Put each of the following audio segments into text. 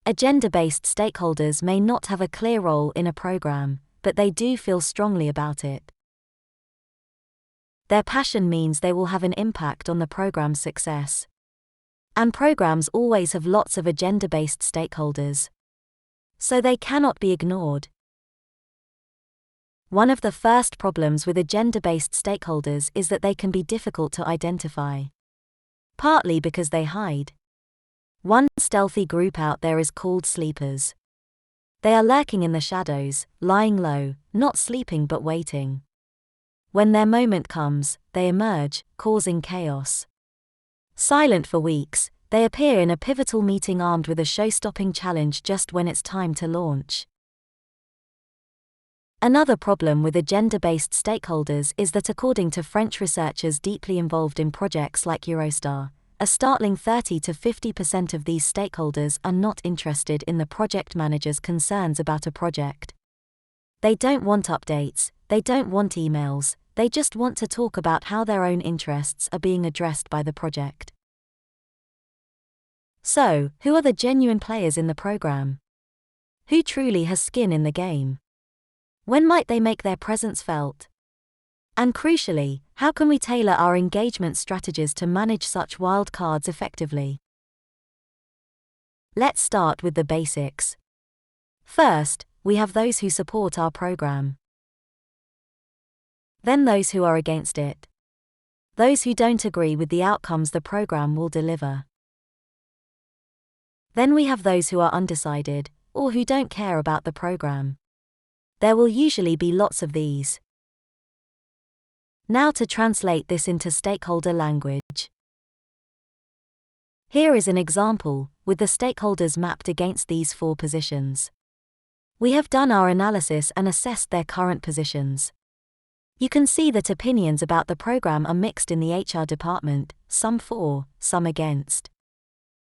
Agenda-based stakeholders may not have a clear role in a program, but they do feel strongly about it. Their passion means they will have an impact on the program's success. And programs always have lots of agenda-based stakeholders, so they cannot be ignored. One of the first problems with agenda-based stakeholders is that they can be difficult to identify. Partly because they hide. One stealthy group out there is called sleepers. They are lurking in the shadows, lying low, not sleeping but waiting. When their moment comes, they emerge, causing chaos. Silent for weeks, they appear in a pivotal meeting armed with a show-stopping challenge just when it's time to launch. Another problem with agenda-based stakeholders is that according to French researchers deeply involved in projects like Eurostar, a startling 30 to 50% of these stakeholders are not interested in the project manager's concerns about a project. They don't want updates, they don't want emails, they just want to talk about how their own interests are being addressed by the project. So, who are the genuine players in the program? Who truly has skin in the game? When might they make their presence felt? And crucially, how can we tailor our engagement strategies to manage such wild cards effectively? Let's start with the basics. First, we have those who support our program. Then those who are against it. Those who don't agree with the outcomes the program will deliver. Then we have those who are undecided, or who don't care about the program. There will usually be lots of these. Now to translate this into stakeholder language. Here is an example, with the stakeholders mapped against these 4 positions. We have done our analysis and assessed their current positions. You can see that opinions about the program are mixed in the HR department, some for, some against.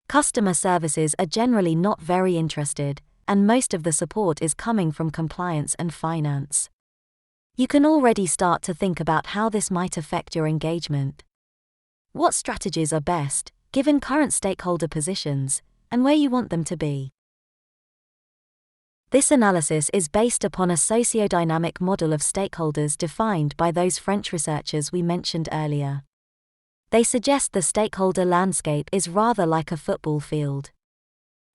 Customer services are generally not very interested, and most of the support is coming from compliance and finance. You can already start to think about how this might affect your engagement. What strategies are best, given current stakeholder positions, and where you want them to be? This analysis is based upon a sociodynamic model of stakeholders defined by those French researchers we mentioned earlier. They suggest the stakeholder landscape is rather like a football field.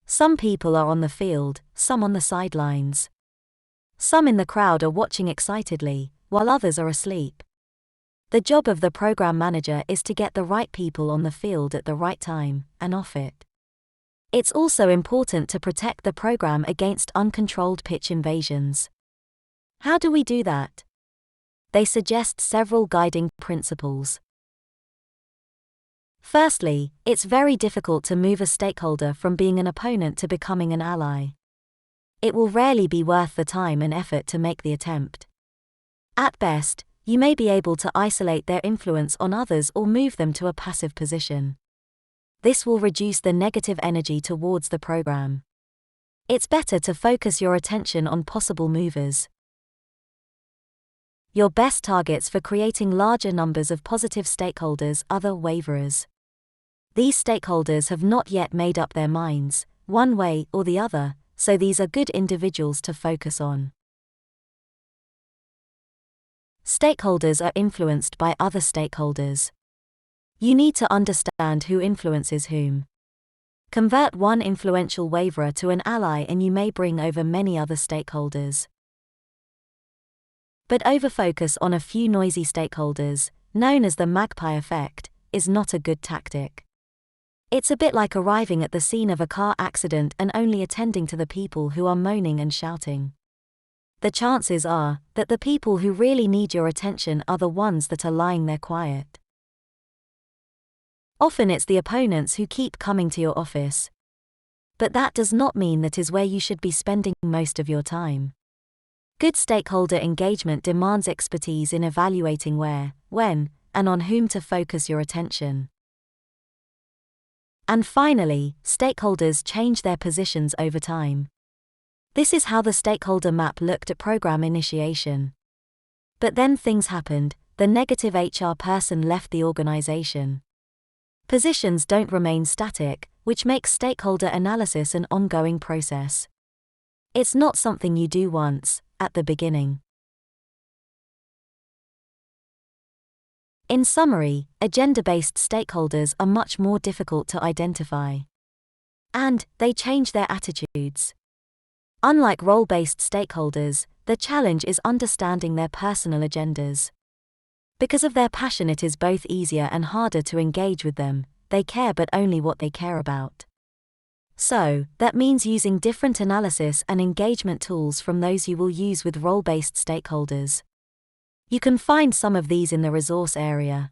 Some people are on the field, some on the sidelines. Some in the crowd are watching excitedly, while others are asleep. The job of the program manager is to get the right people on the field at the right time, and off it. It's also important to protect the program against uncontrolled pitch invasions. How do we do that? They suggest several guiding principles. Firstly, it's very difficult to move a stakeholder from being an opponent to becoming an ally. It will rarely be worth the time and effort to make the attempt. At best, you may be able to isolate their influence on others or move them to a passive position. This will reduce the negative energy towards the program. It's better to focus your attention on possible movers. Your best targets for creating larger numbers of positive stakeholders are the waverers. These stakeholders have not yet made up their minds, one way or the other, so these are good individuals to focus on. Stakeholders are influenced by other stakeholders. You need to understand who influences whom. Convert one influential waverer to an ally and you may bring over many other stakeholders. But overfocus on a few noisy stakeholders, known as the magpie effect, is not a good tactic. It's a bit like arriving at the scene of a car accident and only attending to the people who are moaning and shouting. The chances are that the people who really need your attention are the ones that are lying there quiet. Often it's the opponents who keep coming to your office. But that does not mean that is where you should be spending most of your time. Good stakeholder engagement demands expertise in evaluating where, when, and on whom to focus your attention. And finally, stakeholders change their positions over time. This is how the stakeholder map looked at program initiation. But then things happened, the negative HR person left the organization. Positions don't remain static, which makes stakeholder analysis an ongoing process. It's not something you do once, at the beginning. In summary, agenda-based stakeholders are much more difficult to identify. And they change their attitudes. Unlike role-based stakeholders, the challenge is understanding their personal agendas. Because of their passion, it is both easier and harder to engage with them. They care, but only what they care about. So, that means using different analysis and engagement tools from those you will use with role-based stakeholders. You can find some of these in the resource area.